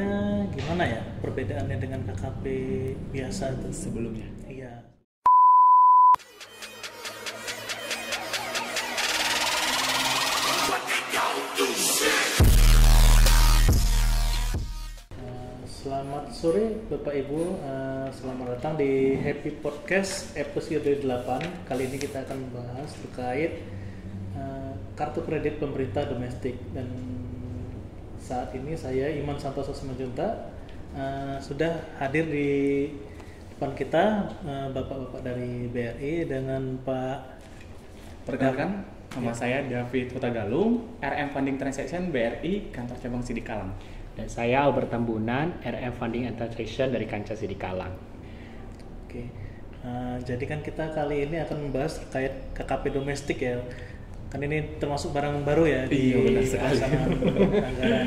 sebenarnya gimana ya perbedaannya dengan KKP biasa itu sebelumnya? Iya. Selamat sore Bapak Ibu, selamat datang di Happy Podcast episode 8. Kali ini kita akan membahas terkait kartu kredit pemerintah domestik. Dan saat ini saya Iman Santoso Simanjuntak sudah hadir di depan kita, Bapak-bapak dari BRI dengan Pak. Perkenalkan, nama saya David Hutagalung, RM Funding Transaction BRI, kantor cabang Sidikalang. Dan saya Albert Tambunan, RM Funding and Transaction dari Kanca Sidikalang. Oke, jadi kan kita kali ini akan membahas terkait KKP domestik ya. Kan ini termasuk barang baru ya di pelaksanaan anggaran.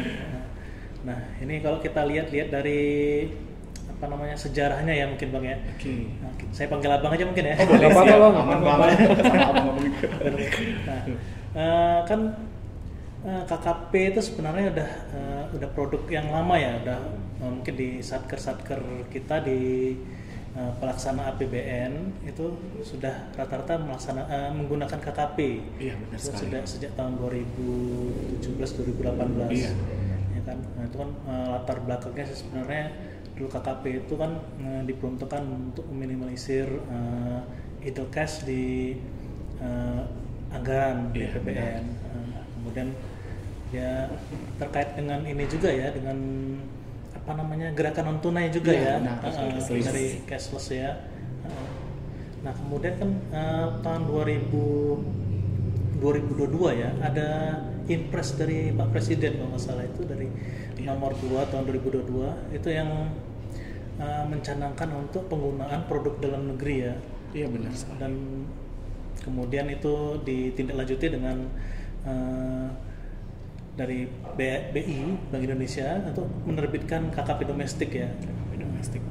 Nah, ini kalau kita lihat dari sejarahnya ya mungkin Bang ya. Oke. Nah, saya panggil Abang aja mungkin ya. Oh, boleh Apa-apa, siap, Bang. aman banget. Sama abang ngomong. Kan KKP itu sebenarnya udah produk yang lama ya, udah mungkin di satker kita di pelaksana APBN itu sudah rata-rata menggunakan KKP. Iya, benar sekali. Sudah sejak tahun 2017-2018. Iya. Ya kan? Nah, itu kan latar belakangnya sebenarnya dulu KKP itu kan diperuntukkan untuk meminimalisir idle cash di anggaran Iya, APBN. Kemudian ya terkait dengan ini juga ya, dengan gerakan non tunai juga ya, ya, dari cashless ya. Nah kemudian kan tahun 2022 ya ada impres dari Pak Presiden kalau nggak salah, itu dari nomor 2 tahun 2022 itu yang mencanangkan untuk penggunaan produk dalam negeri ya. Iya benar sekali. Dan kemudian itu ditindaklanjuti dengan dari BI Bank Indonesia untuk menerbitkan KKP domestik ya. KKP domestik.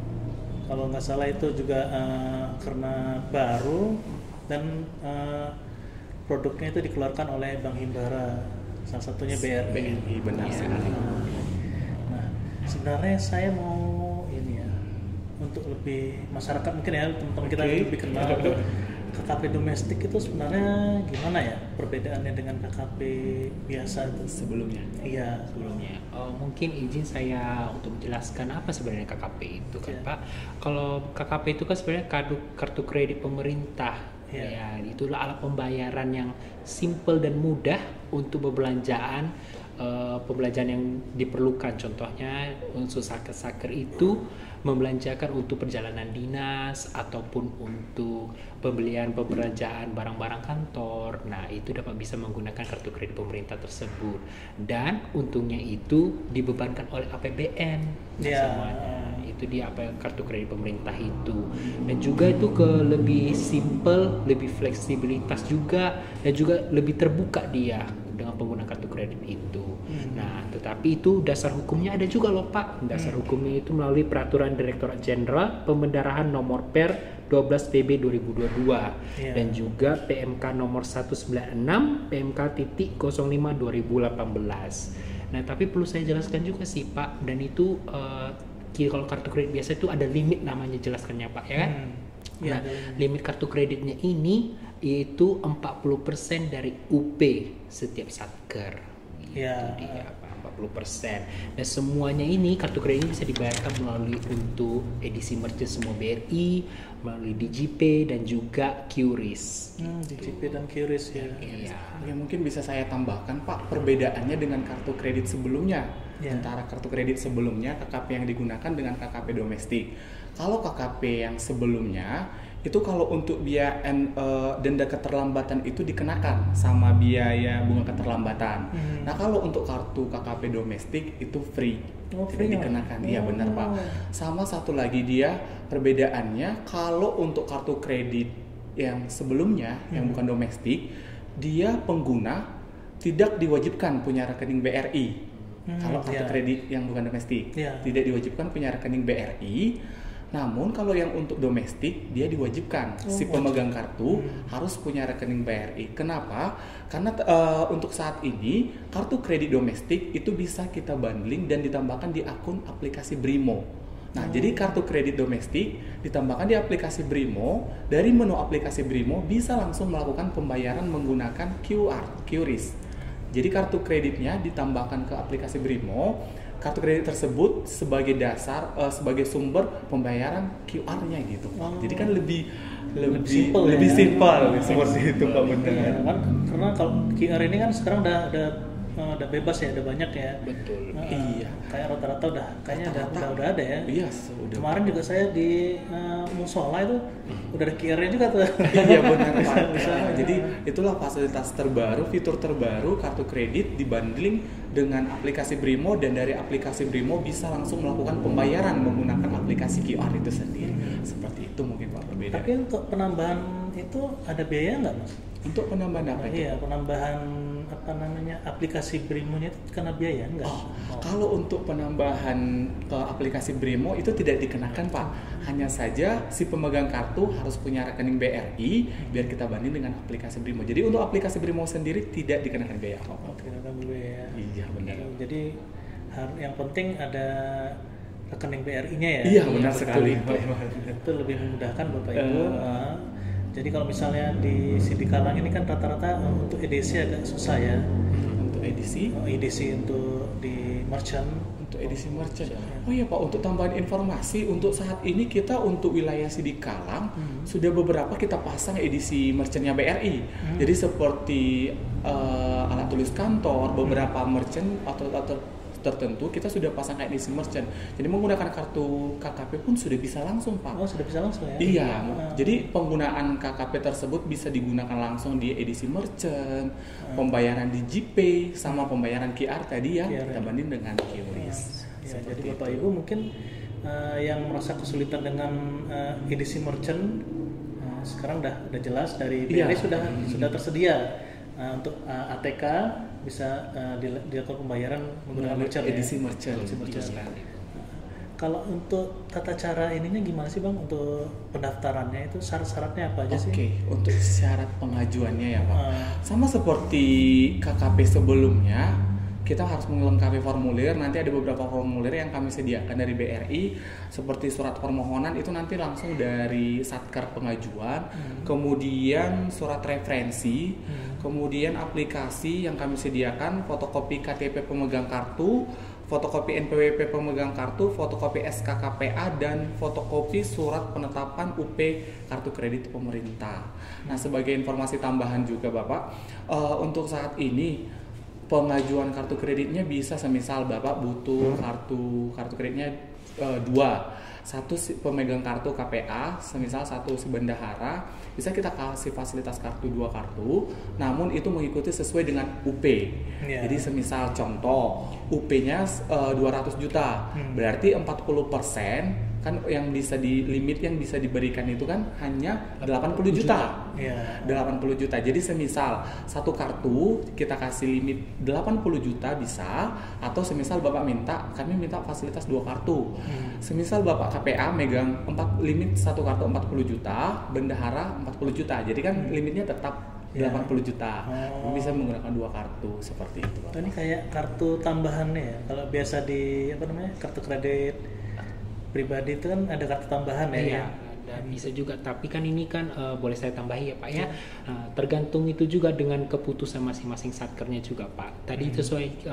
Kalau nggak salah itu juga karena baru dan produknya itu dikeluarkan oleh Bank Himbara, salah satunya BRI. Benar sekali. Nah, sebenarnya saya mau ini ya, untuk lebih masyarakat mungkin ya, teman-teman kita lebih kenal KKP domestik itu sebenarnya gimana ya perbedaannya dengan KKP biasa itu Sebelumnya. Iya. Sebelumnya, mungkin izin saya untuk menjelaskan apa sebenarnya KKP itu kan Pak. Kalau KKP itu kan sebenarnya kartu kredit pemerintah. Ya, itulah alat pembayaran yang simple dan mudah untuk pembelanjaan yang diperlukan. Contohnya unsur saker itu membelanjakan untuk perjalanan dinas ataupun untuk pembelanjaan barang-barang kantor. Nah, itu dapat bisa menggunakan kartu kredit pemerintah tersebut. Dan untungnya itu dibebankan oleh APBN semuanya. Itu dia kartu kredit pemerintah itu. Dan juga itu lebih simple, lebih fleksibilitas juga, dan juga lebih terbuka dia dengan penggunaan kartu kredit itu. Nah, tetapi itu dasar hukumnya ada juga loh Pak. Dasar hukumnya itu melalui Peraturan Direktorat Jenderal Pembendarahan Nomor Per 12 PB 2022 dan juga PMK Nomor 196 PMK.05 2018. Nah, tapi perlu saya jelaskan juga sih Pak, dan itu kalau kartu kredit biasa itu ada limit namanya, jelaskannya Pak ya kan? Nah, limit kartu kreditnya ini yaitu 40% dari UP setiap satker. Itu dia Pak, 40%. Dan semuanya ini kartu kredit bisa dibayarkan melalui untuk edisi merchant semua BRI, melalui DigiPay dan juga QRIS. DigiPay dan QRIS ya. Iya. Ya mungkin bisa saya tambahkan Pak, perbedaannya dengan kartu kredit sebelumnya. Antara kartu kredit sebelumnya KKP yang digunakan dengan KKP domestik. Kalau KKP yang sebelumnya itu kalau untuk biaya denda keterlambatan itu dikenakan sama biaya bunga keterlambatan. Nah kalau untuk kartu KKP domestik itu free, tidak dikenakan. Iya benar Pak. Sama satu lagi dia perbedaannya, kalau untuk kartu kredit yang sebelumnya yang bukan domestik, dia pengguna tidak diwajibkan punya rekening BRI. Kalau kartu kredit yang bukan domestik tidak diwajibkan punya rekening BRI. Namun kalau yang untuk domestik dia diwajibkan si pemegang kartu harus punya rekening BRI. Kenapa? Karena untuk saat ini kartu kredit domestik itu bisa kita bundling dan ditambahkan di akun aplikasi Brimo. Nah, jadi kartu kredit domestik ditambahkan di aplikasi Brimo, dari menu aplikasi Brimo bisa langsung melakukan pembayaran menggunakan QRIS. Jadi kartu kreditnya ditambahkan ke aplikasi Brimo, kartu kredit tersebut sebagai dasar, sebagai sumber pembayaran QR-nya gitu. Jadi kan lebih simpel seperti itu Pak benar. Ya, kan karena kalau QR ini kan sekarang udah bebas ya, udah banyak ya. Betul. Iya. Kayak rata-rata udah ada ya. Iya, sudah. Kemarin juga saya di musola itu udah ada QR-nya juga tuh. Iya benar Pak. Jadi itulah fasilitas terbaru, fitur terbaru kartu kredit dibundling dengan aplikasi Brimo, dan dari aplikasi Brimo bisa langsung melakukan pembayaran menggunakan aplikasi QR itu sendiri. Seperti itu mungkin Pak perbedaan. Tapi untuk penambahan itu ada biaya nggak Mas? Untuk penambahan apa itu? Iya, penambahan aplikasi Brimo-nya itu kena biaya enggak? Kalau untuk penambahan ke aplikasi Brimo itu tidak dikenakan Pak. Hanya saja si pemegang kartu harus punya rekening BRI biar kita banding dengan aplikasi Brimo. Jadi untuk aplikasi Brimo sendiri tidak dikenakan biaya. Dikenakan biaya. Iya benar. Jadi yang penting ada rekening BRI-nya ya. Iya benar sekali. Itu lebih memudahkan Bapak Ibu. Jadi kalau misalnya di Sidikalang ini kan rata-rata untuk edisi agak susah ya. Untuk edisi? Edisi untuk di merchant. Untuk edisi merchant. Oh iya Pak, untuk tambahan informasi, untuk saat ini kita untuk wilayah Sidikalang sudah beberapa kita pasang edisi merchantnya BRI. Jadi seperti alat tulis kantor, beberapa merchant atau tertentu kita sudah pasang edisi merchant. Jadi menggunakan kartu KKP pun sudah bisa langsung Pak. Oh sudah bisa langsung ya? Iya. Jadi penggunaan KKP tersebut bisa digunakan langsung di edisi merchant, pembayaran di GPay sama pembayaran QR tadi ya kita banding dengan QRIS. Ya, jadi Bapak Ibu mungkin yang merasa kesulitan dengan edisi merchant sekarang udah jelas dari BRI sudah tersedia. Untuk ATK bisa dilakukan pembayaran menggunakan merchant edisi ya? merchant. Kalau untuk tata cara ininya gimana sih Bang untuk pendaftarannya itu syarat-syaratnya apa aja sih? Oke, untuk syarat pengajuannya ya Pak. Sama seperti KKP sebelumnya, kita harus melengkapi formulir. Nanti ada beberapa formulir yang kami sediakan dari BRI, seperti surat permohonan itu nanti langsung dari Satkar pengajuan, kemudian surat referensi, kemudian aplikasi yang kami sediakan, fotokopi KTP pemegang kartu, fotokopi NPWP pemegang kartu, fotokopi SKKPA, dan fotokopi surat penetapan UP kartu kredit pemerintah. Nah, sebagai informasi tambahan juga Bapak, untuk saat ini pengajuan kartu kreditnya bisa semisal Bapak butuh kartu kreditnya dua. Satu si pemegang kartu KPA, semisal satu si bendahara, bisa kita kasih fasilitas kartu 2 kartu, namun itu mengikuti sesuai dengan UP. Jadi semisal contoh UP-nya 200 juta, berarti 40% kan yang bisa limit yang bisa diberikan itu kan hanya 80 juta. 80 juta. Jadi semisal satu kartu kita kasih limit 80 juta bisa, atau semisal Bapak kami minta fasilitas 2 kartu. Semisal Bapak KPA megang limit satu kartu 40 juta, bendahara 40 juta. Jadi kan limitnya tetap 80 juta. Bisa menggunakan 2 kartu seperti itu. Ini kayak kartu tambahannya ya. Kalau biasa di kartu kredit pribadi itu kan ada kartu tambahan ya. Dan bisa juga, tapi kan ini kan boleh saya tambahi ya Pak ya. Tergantung itu juga dengan keputusan masing-masing satkernya juga Pak. Tadi sesuai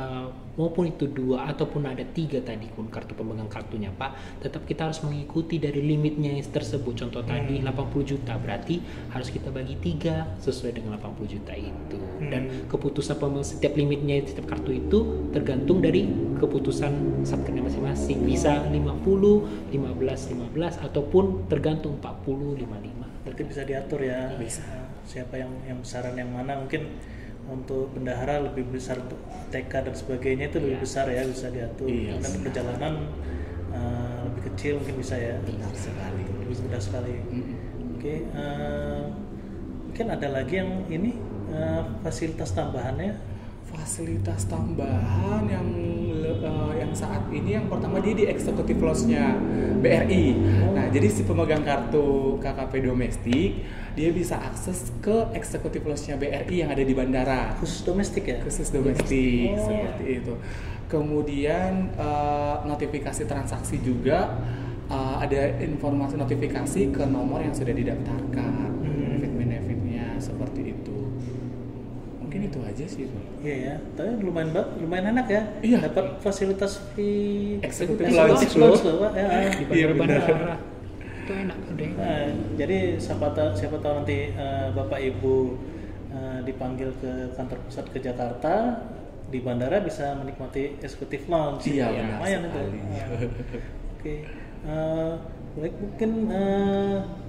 maupun itu 2 ataupun ada 3 tadi pun kartu pemegang kartunya Pak, tetap kita harus mengikuti dari limitnya tersebut. Contoh tadi 80 juta, berarti harus kita bagi 3 sesuai dengan 80 juta itu. Dan keputusan setiap limitnya setiap kartu itu tergantung dari keputusan satkernya masing-masing. Bisa 50, 15 ataupun tergantung 40, 55. Berarti bisa diatur ya. Bisa. Siapa yang besaran yang mana, mungkin untuk bendahara lebih besar, untuk TK dan sebagainya itu lebih besar ya, bisa diatur. Dan perjalanan lebih kecil mungkin bisa ya. Benar sekali. Lebih mudah sekali. Oke, mungkin ada lagi yang ini fasilitas tambahannya. Fasilitas tambahan yang saat ini yang pertama dia di executive lounge-nya BRI. Nah, jadi si pemegang kartu KKP domestik dia bisa akses ke executive lounge-nya BRI yang ada di bandara. Khusus domestik ya? Khusus domestik seperti itu. Kemudian notifikasi transaksi juga ada informasi notifikasi ke nomor yang sudah didaftarkan. Benefit-benefitnya seperti itu. Mungkin itu aja sih, Bang. Iya ya, tapi lumayan enak ya. Iya. Dapat fasilitas fee Executive lounge lounge. loh, Pak. Ya. Di bandara. Itu enak deh. Nah, jadi siapa tahu nanti Bapak Ibu dipanggil ke kantor pusat ke Jakarta, di bandara bisa menikmati executive lounge. Iya, Ya, benar lumayan itu. sekali. Oke. Baik, mungkin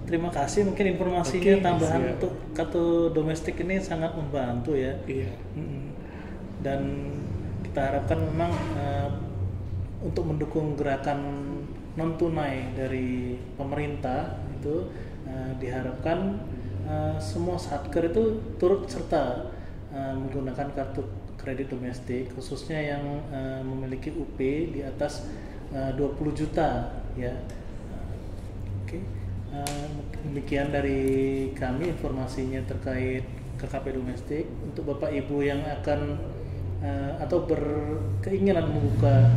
terima kasih mungkin informasinya Oke, tambahan siap. untuk kartu domestik ini sangat membantu ya. Iya. Dan kita harapkan memang untuk mendukung gerakan non tunai dari pemerintah itu diharapkan semua satker itu turut serta menggunakan kartu kredit domestik, khususnya yang memiliki UP di atas 20 juta ya. Oke. Demikian dari kami informasinya terkait KKP domestik. Untuk Bapak Ibu yang akan atau berkeinginan membuka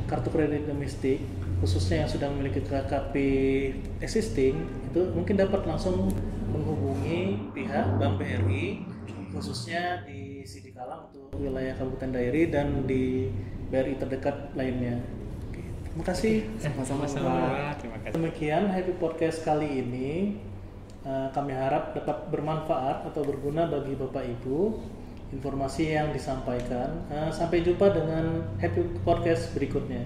kartu kredit domestik, khususnya yang sudah memiliki KKP existing, itu mungkin dapat langsung menghubungi pihak Bank BRI, khususnya di Sidikalang untuk wilayah Kabupaten Dairi dan di BRI terdekat lainnya. Oke, terima kasih. Sama-sama, Sama-sama. Terima kasih. Demikian Happy Podcast kali ini. Kami harap dapat bermanfaat atau berguna bagi Bapak Ibu informasi yang disampaikan. Sampai jumpa dengan Happy Podcast berikutnya.